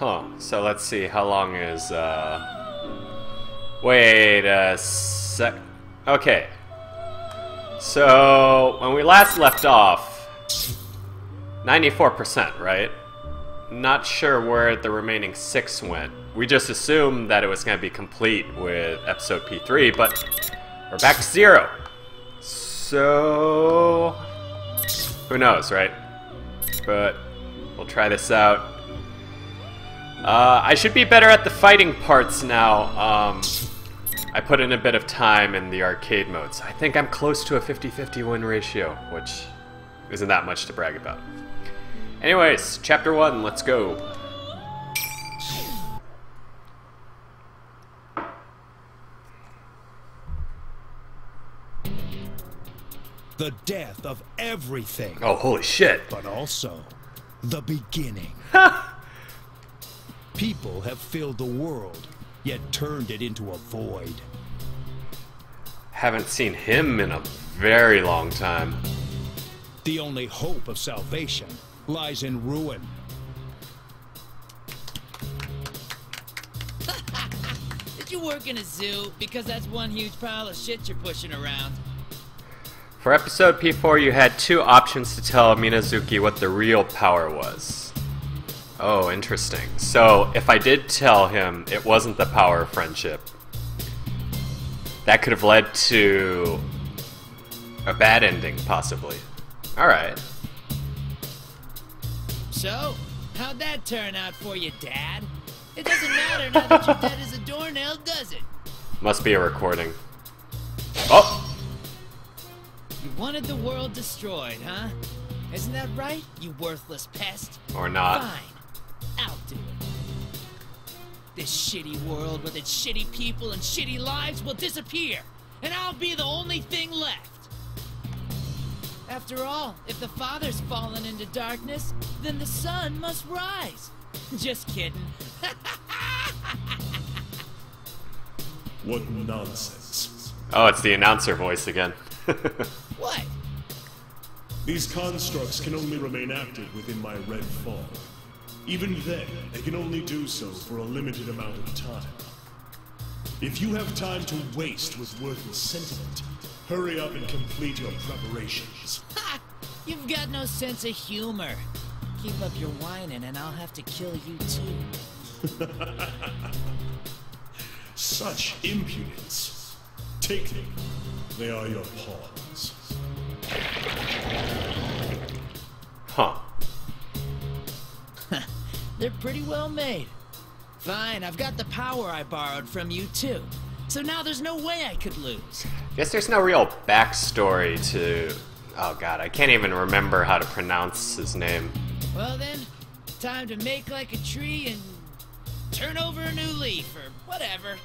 Huh, so let's see, how long is, wait a sec. Okay. So, when we last left off, 94%, right? Not sure where the remaining 6 went. We just assumed that it was going to be complete with episode P3, but we're back to 0. So, who knows, right? But we'll try this out. I should be better at the fighting parts now. I put in a bit of time in the arcade modes. I think I'm close to a 50-50 win ratio, which isn't that much to brag about. Anyways, chapter 1, let's go. The death of everything. Oh, holy shit. But also, the beginning. People have filled the world, yet turned it into a void. Haven't seen him in a very long time. The only hope of salvation lies in ruin. Did you work in a zoo? Because that's one huge pile of shit you're pushing around. For episode P4, you had 2 options to tell Minazuki what the real power was. Oh, interesting. So, if I did tell him it wasn't the power of friendship, that could have led to a bad ending, possibly. Alright. So, how'd that turn out for you, Dad? It doesn't matter now that you're dead as a doornail, does it? Must be a recording. Oh! You wanted the world destroyed, huh? Isn't that right, you worthless pest? Or not. Fine. I'll do it. This shitty world with its shitty people and shitty lives will disappear, and I'll be the only thing left. After all, if the Father's fallen into darkness, then the sun must rise. Just kidding. What nonsense. Oh, it's the announcer voice again. What? These constructs can only remain active within my red fog. Even then, they can only do so for a limited amount of time. If you have time to waste with worthless sentiment, hurry up and complete your preparations. Ha! You've got no sense of humor. Keep up your whining and I'll have to kill you too. Such impudence. Take them. They are your pawns. Huh. They're pretty well made. Fine, I've got the power I borrowed from you too. So now there's no way I could lose. Guess there's no real backstory to... Oh god, I can't even remember how to pronounce his name. Well then, time to make like a tree and turn over a new leaf or whatever.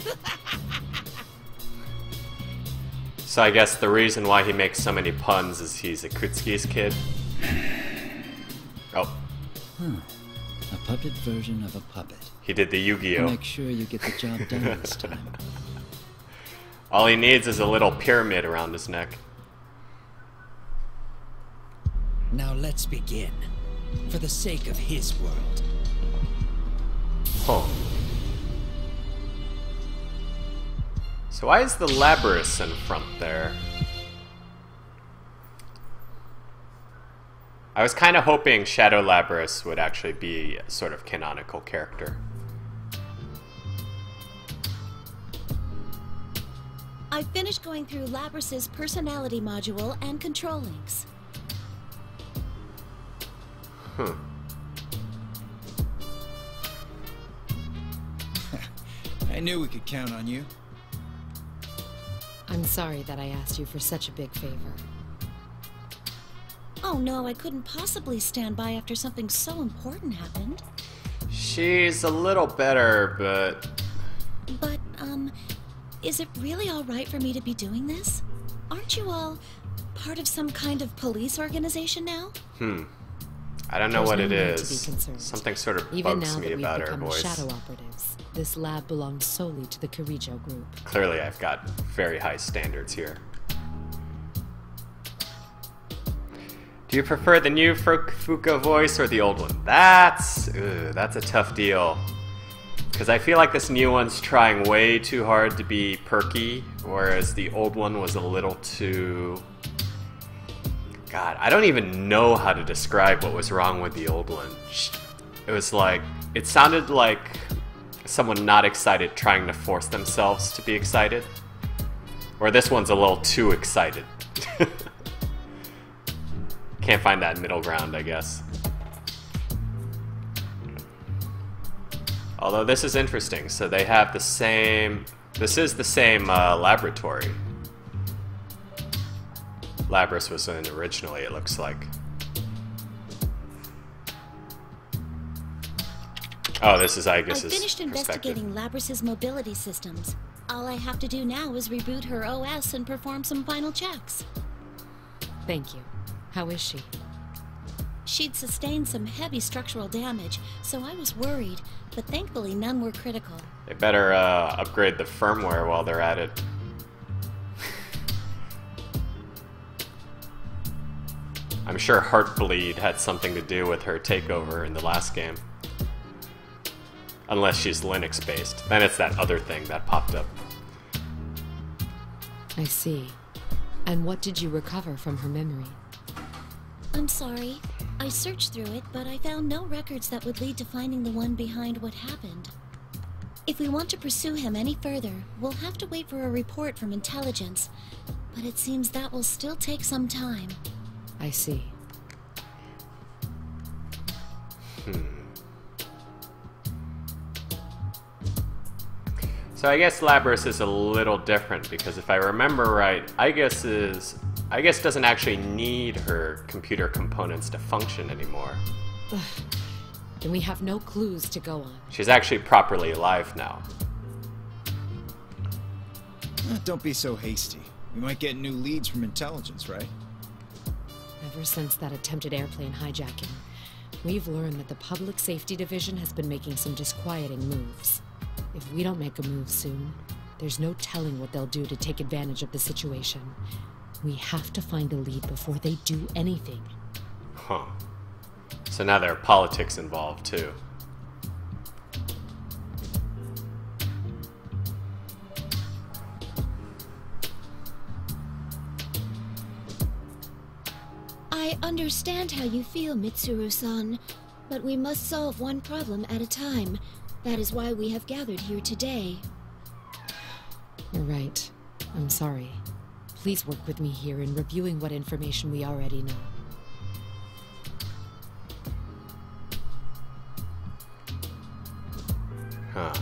So I guess the reason why he makes so many puns is he's a Kutsuki's kid. Oh. A puppet version of a puppet. He did the Yu-Gi-Oh! Make sure you get the job done this time. All he needs is a little pyramid around his neck. Now let's begin. For the sake of his world. Huh. So why is the Labrys in front there? I was kind of hoping Shadow Labrys would actually be a sort of canonical character. I finished going through Labrys's personality module and control links. I knew we could count on you. I'm sorry that I asked you for such a big favor. Oh no, I couldn't possibly stand by after something so important happened. She's a little better, but... But, is it really all right for me to be doing this? Aren't you all part of some kind of police organization now? I don't know what it There's no need is. to be concerned. Something sort of Even bugs now me that we've about her become voice. shadow operatives, this lab belongs solely to the Kirijo group. Clearly I've got very high standards here. Do you prefer the new Fuka voice or the old one? That's a tough deal. Because I feel like this new one's trying way too hard to be perky, whereas the old one was a little too... God, I don't even know how to describe what was wrong with the old one. It was like... It sounded like someone not excited trying to force themselves to be excited. Or this one's a little too excited. Can't find that middle ground, I guess. Although this is interesting, so they have the same... This is the same laboratory. Labrys was in originally, it looks like. Oh, this is Aegis' I finished investigating Labrys' mobility systems. All I have to do now is reboot her OS and perform some final checks. Thank you. How is she? She'd sustained some heavy structural damage, so I was worried, but thankfully none were critical. They better upgrade the firmware while they're at it. I'm sure Heartbleed had something to do with her takeover in the last game. Unless she's Linux-based. Then it's that other thing that popped up. I see. And what did you recover from her memory? I'm sorry. I searched through it, but I found no records that would lead to finding the one behind what happened. If we want to pursue him any further, we'll have to wait for a report from intelligence. But it seems that will still take some time. I see. So I guess Labrys is a little different, because if I remember right, Aegis doesn't actually need her computer components to function anymore. Then we have no clues to go on. She's actually properly alive now. Don't be so hasty. We might get new leads from intelligence, right? Ever since that attempted airplane hijacking, we've learned that the Public Safety Division has been making some disquieting moves. If we don't make a move soon, there's no telling what they'll do to take advantage of the situation. We have to find a lead before they do anything. Huh. So now there are politics involved, too. I understand how you feel, Mitsuru-san, but we must solve one problem at a time. That is why we have gathered here today. You're right. I'm sorry. Please work with me here in reviewing what information we already know. Huh.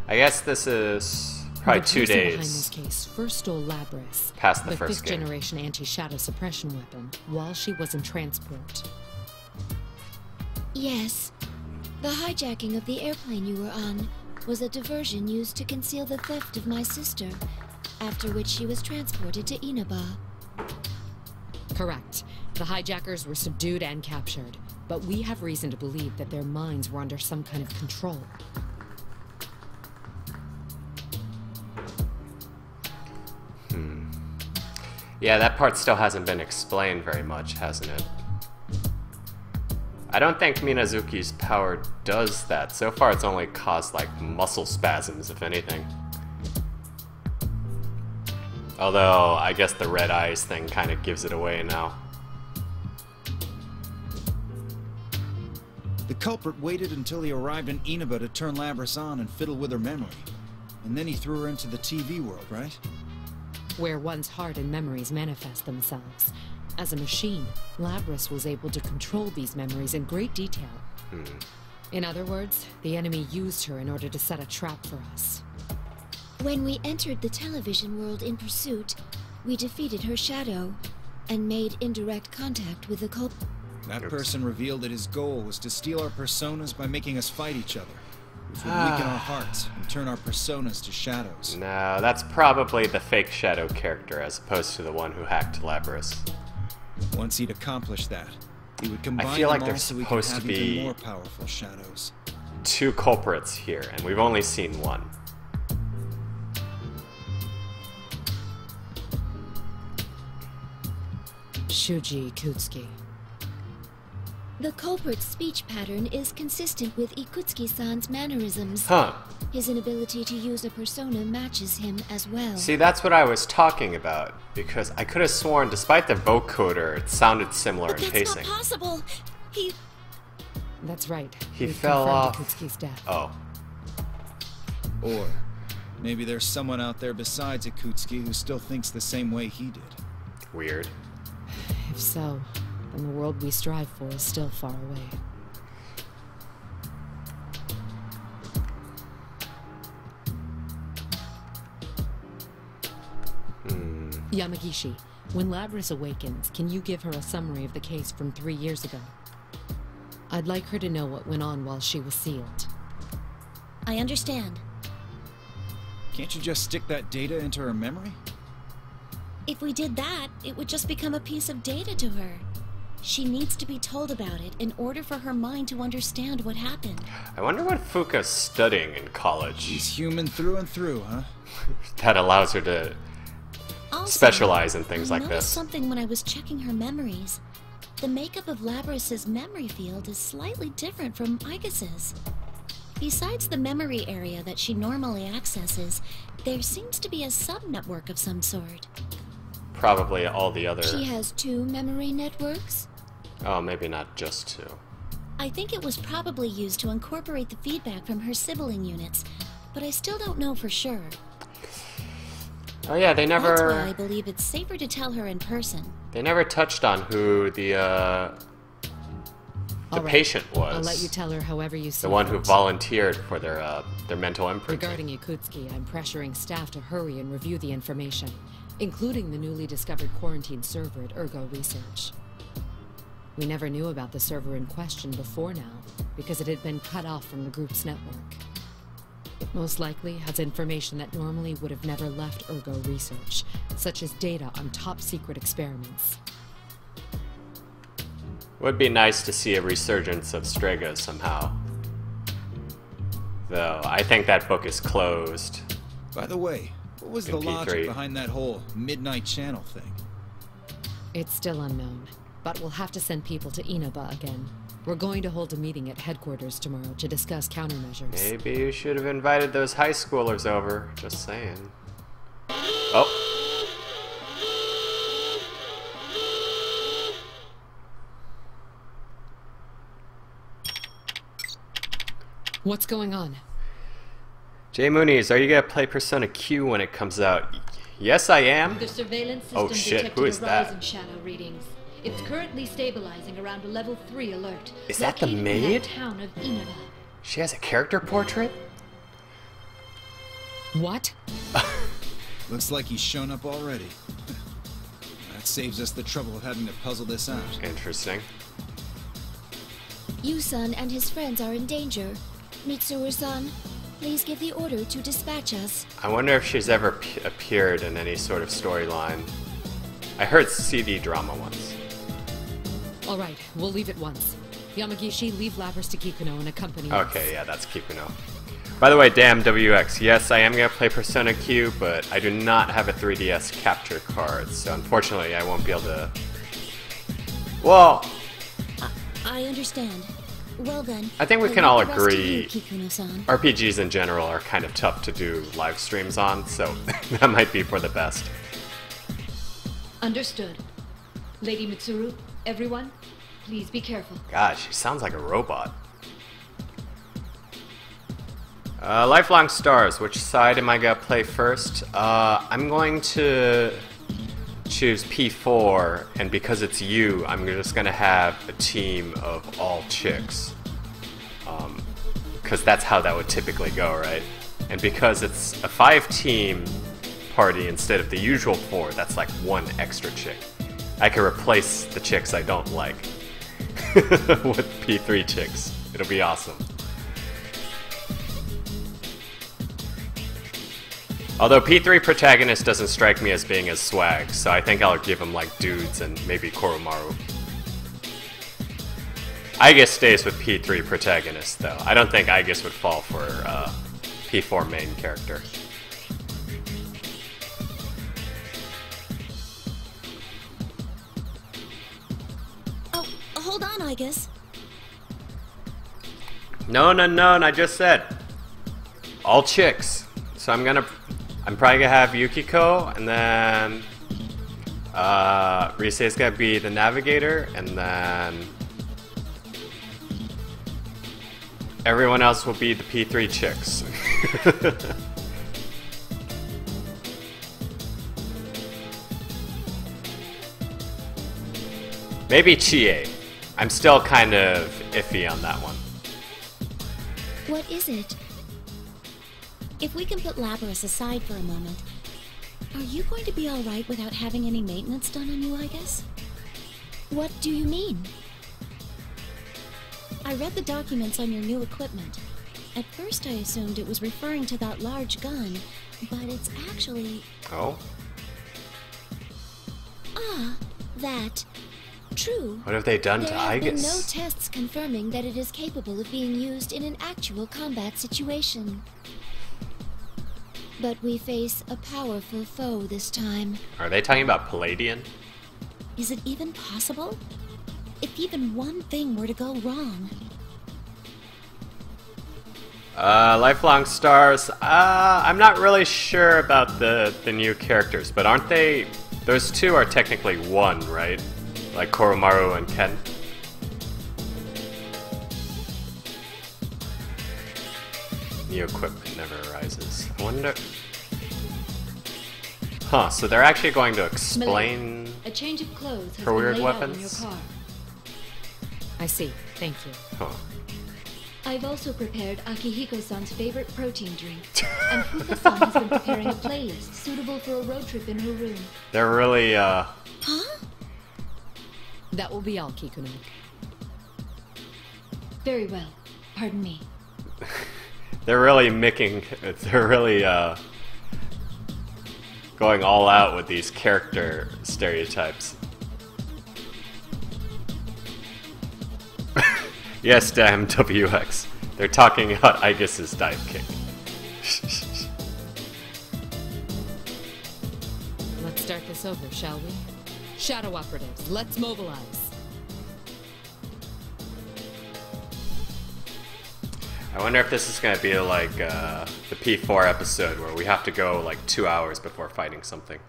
I guess this is probably 2 days. Behind this case first stole Labrys, past the the first game. fifth-generation anti-shadow suppression weapon, while she was in transport. Yes. The hijacking of the airplane you were on was a diversion used to conceal the theft of my sister, after which she was transported to Inaba. Correct. The hijackers were subdued and captured, but we have reason to believe that their minds were under some kind of control. Yeah, that part still hasn't been explained very much, hasn't it? I don't think Minazuki's power does that. So far it's only caused, like, muscle spasms, if anything. Although, I guess the red eyes thing kind of gives it away now. The culprit waited until he arrived in Inaba to turn Labrys on and fiddle with her memory. And then he threw her into the TV world, right? Where one's heart and memories manifest themselves. As a machine, Labrys was able to control these memories in great detail. In other words, the enemy used her in order to set a trap for us. When we entered the television world in pursuit, we defeated her shadow and made indirect contact with the culprit. That person revealed that his goal was to steal our personas by making us fight each other, which would weaken our hearts and turn our personas to shadows. No, that's probably the fake shadow character as opposed to the one who hacked Labrys. Once he'd accomplished that, he would combine I feel like them all there's so we could supposed have to be even more powerful shadows. 2 culprits here, and we've only seen one. Shuji Ikutsuki. The culprit's speech pattern is consistent with Ikutsuki-san's mannerisms. Huh. His inability to use a persona matches him as well. See, that's what I was talking about. Because I could have sworn, despite the vocoder, it sounded similar But in that's pacing. not possible. He... That's right. He We've fell confirmed off. Ikutsuki's death. Oh. Or maybe there's someone out there besides Ikutsuki who still thinks the same way he did. Weird. If so, then the world we strive for is still far away. Yamagishi, when Labrys awakens, can you give her a summary of the case from 3 years ago? I'd like her to know what went on while she was sealed. I understand. Can't you just stick that data into her memory? If we did that, it would just become a piece of data to her. She needs to be told about it in order for her mind to understand what happened. I wonder what Fuka's studying in college. She's human through and through, huh? That allows her to Also, specialize in things I like noticed this. something when I was checking her memories. The makeup of Labrys's memory field is slightly different from Igus's. Besides the memory area that she normally accesses, there seems to be a sub-network of some sort. Probably all the other... She has 2 memory networks? Oh, maybe not just 2. I think it was probably used to incorporate the feedback from her sibling units, but I still don't know for sure. Oh yeah, they That's why I never... believe it's safer to tell her in person. They never touched on who the All right. patient was. I'll let you tell her however you see the one who fit. volunteered for their mental imprinting. Regarding Ikutsuki, I'm pressuring staff to hurry and review the information, including the newly discovered quarantine server at Ergo Research. We never knew about the server in question before now, because it had been cut off from the group's network. It most likely has information that normally would have never left Ergo Research, such as data on top-secret experiments. Would be nice to see a resurgence of Strega somehow. Though, I think that book is closed. By the way, what was In the logic P3. behind that whole midnight channel thing? It's still unknown, but we'll have to send people to Inaba again. We're going to hold a meeting at headquarters tomorrow to discuss countermeasures. Maybe you should have invited those high schoolers over. Just saying. Oh. What's going on? Jay Moonies, are you gonna play Persona Q when it comes out? Yes, I am. The surveillance system Oh shit, detected who is a rise that? in shadow readings. It's currently stabilizing around a level 3 alert. Is that the located in maid? that town of Inaba. She has a character portrait? What? Looks like he's shown up already. That saves us the trouble of having to puzzle this out. Interesting. Yu-san and his friends are in danger. Mitsuru-san, please give the order to dispatch us. I wonder if she's ever appeared in any sort of storyline. I heard CD drama once. All right, we'll leave at once. Yamagishi, leave Labrys to Kikuno and accompany us. Okay, yeah, that's Kikuno. By the way, damn WX, yes, I am gonna play Persona Q, but I do not have a 3DS capture card, so unfortunately I won't be able to... Well, I understand. Well then, I think we I'll can leave all the rest to agree- you, Kikuno-san. RPGs in general are kind of tough to do live streams on, so that might be for the best. Understood. Lady Mitsuru, everyone, please be careful. God, she sounds like a robot. Lifelong Stars, which side am I gonna play first? I'm going to choose P4, and because it's you, I'm just gonna have a team of all chicks. Because that's how that would typically go, right? And because it's a 5-team party instead of the usual 4, that's like 1 extra chick. I can replace the chicks I don't like with P3 chicks. It'll be awesome. Although P3 protagonist doesn't strike me as being as swag, so I think I'll give him like dudes and maybe Koromaru. Aegis stays with P3 protagonist though. I don't think Aegis would fall for P4 main character. on, I guess. No, I just said all chicks. So I'm probably gonna have Yukiko, and then Rise is gonna be the navigator, and then everyone else will be the P3 chicks. Maybe Chie. I'm still kind of iffy on that one. What is it? If we can put Labrys aside for a moment, are you going to be alright without having any maintenance done on you, I guess? What do you mean? I read the documents on your new equipment. At first I assumed it was referring to that large gun, but it's actually... Oh? Ah, that... True. What have they done to There have been Aegis? no tests confirming that it is capable of being used in an actual combat situation. But we face a powerful foe this time. Are they talking about Palladian? Is it even possible? If even one thing were to go wrong. Lifelong Stars. I'm not really sure about the new characters, but aren't they... Those two are technically one, right? Like Koromaru and Ken. New equipment never arises. I wonder... Huh, so they're actually going to explain A change of clothes has her been weird laid out in your weapons? car. I see. Thank you. Huh. I've also prepared Akihiko-san's favorite protein drink, and Fuka-san has been preparing a playlist suitable for a road trip in her room. They're really, Huh? That will be all, Kikuno. Very well. Pardon me. they're really going all out with these character stereotypes. Yes, damn WX. They're talking about Aegis's dive kick. Let's start this over, shall we? Shadow operatives, let's mobilize. I wonder if this is going to be like the P4 episode where we have to go like 2 hours before fighting something.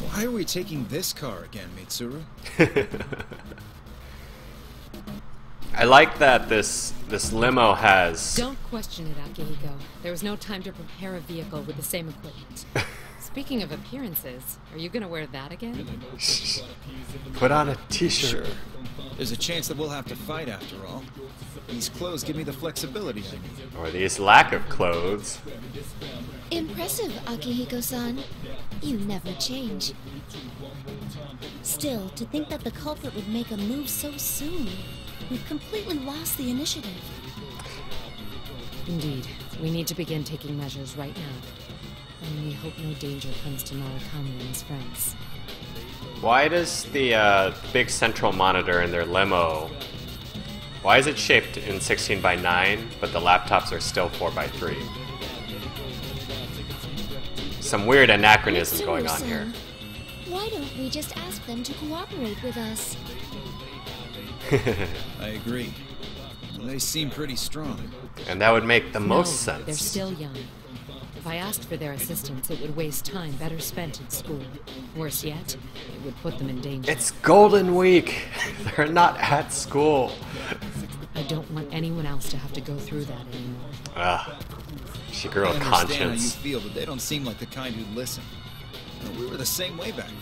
Why are we taking this car again, Mitsuru? I like that this limo has... Don't question it, Akihiko. There was no time to prepare a vehicle with the same equipment. Speaking of appearances, are you gonna wear that again? Put on a t-shirt. Sure. There's a chance that we'll have to fight after all. These clothes give me the flexibility I need. Or these lack of clothes. Impressive, Akihiko-san. You never change. Still, to think that the culprit would make a move so soon. We've completely lost the initiative. Indeed. We need to begin taking measures right now. And we hope no danger comes to Narukami and his friends. Why does the big central monitor in their limo... Why is it shaped in 16 by 9, but the laptops are still 4 by 3? Some weird anachronism going on here. Why don't we just ask them to cooperate with us? I agree. They seem pretty strong. And that would make the most sense. They're still young. If I asked for their assistance, it would waste time better spent in school. Worse yet, it would put them in danger. It's Golden Week! They're not at school. I don't want anyone else to have to go through that anymore. She grew a I understand how you conscience. feel, but they don't seem like the kind who'd listen. We were the same way back then.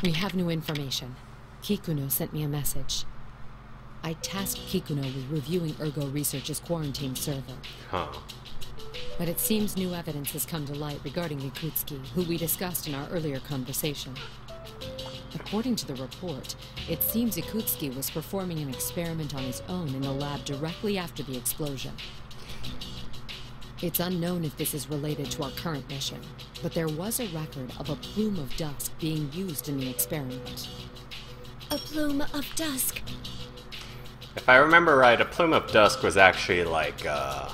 We have new information. Kikuno sent me a message. I tasked Kikuno with reviewing Ergo Research's quarantine server. Huh. But it seems new evidence has come to light regarding Ikutsuki, who we discussed in our earlier conversation. According to the report, it seems Ikutsuki was performing an experiment on his own in the lab directly after the explosion. It's unknown if this is related to our current mission, but there was a record of a plume of dust being used in the experiment. A plume of dusk. If I remember right, a plume of dusk was actually like a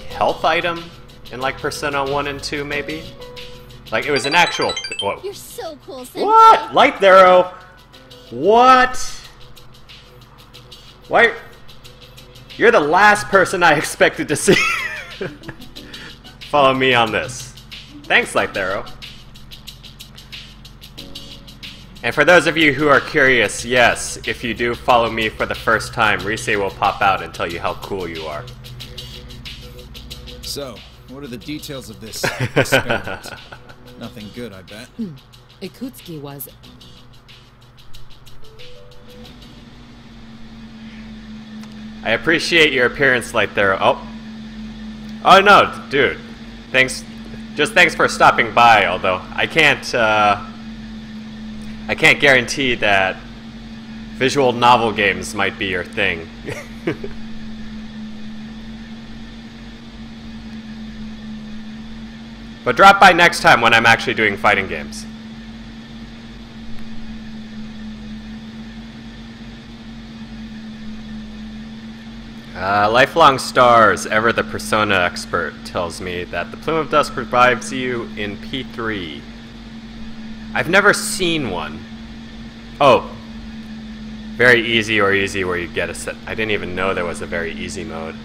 health item in like Persona 1 and 2, maybe? Like it was an actual. Whoa. You're so cool, Sensei. What? Light Arrow? What? Why? You're the last person I expected to see. Follow me on this. Thanks, Light Arrow. And for those of you who are curious, yes, if you do follow me for the first time, Rise will pop out and tell you how cool you are. So, what are the details of this experiment? Nothing good, I bet. Ikutsuki was... I appreciate your appearance, Light Arrow. Oh no, dude. Thanks. Just thanks for stopping by, although I can't guarantee that visual novel games might be your thing. But drop by next time when I'm actually doing fighting games. Lifelong Stars, ever the Persona expert, tells me that the Plume of Dusk revives you in P3. I've never seen one. Oh. Very easy or easy where you get a set. I didn't even know there was a very easy mode.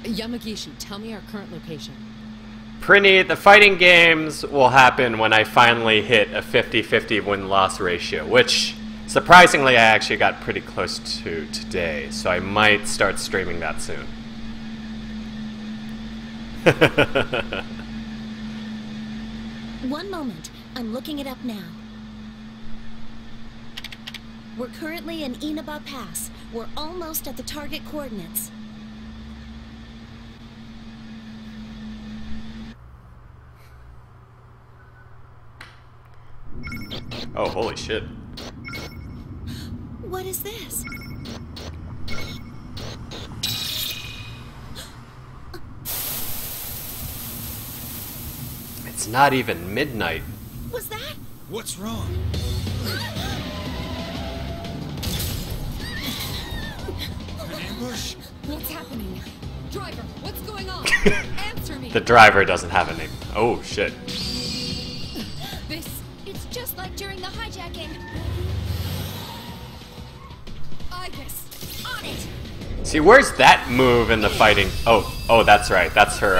Yamagishi, tell me our current location. Prinny, the fighting games will happen when I finally hit a 50-50 win-loss ratio, which, surprisingly, I actually got pretty close to today, so I might start streaming that soon. One moment. I'm looking it up now. We're currently in Inaba Pass. We're almost at the target coordinates. Oh, holy shit. What is this? It's not even midnight. Was that? What's wrong? An ambush? What's happening? Driver, what's going on? Answer me! The driver doesn't have a name. Oh, shit. This... It's just like during the hijacking. Ibis! On it! See, where's that move in the fighting? Oh, that's right. That's her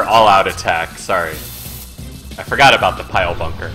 all-out attack. Sorry. I forgot about the pile bunker.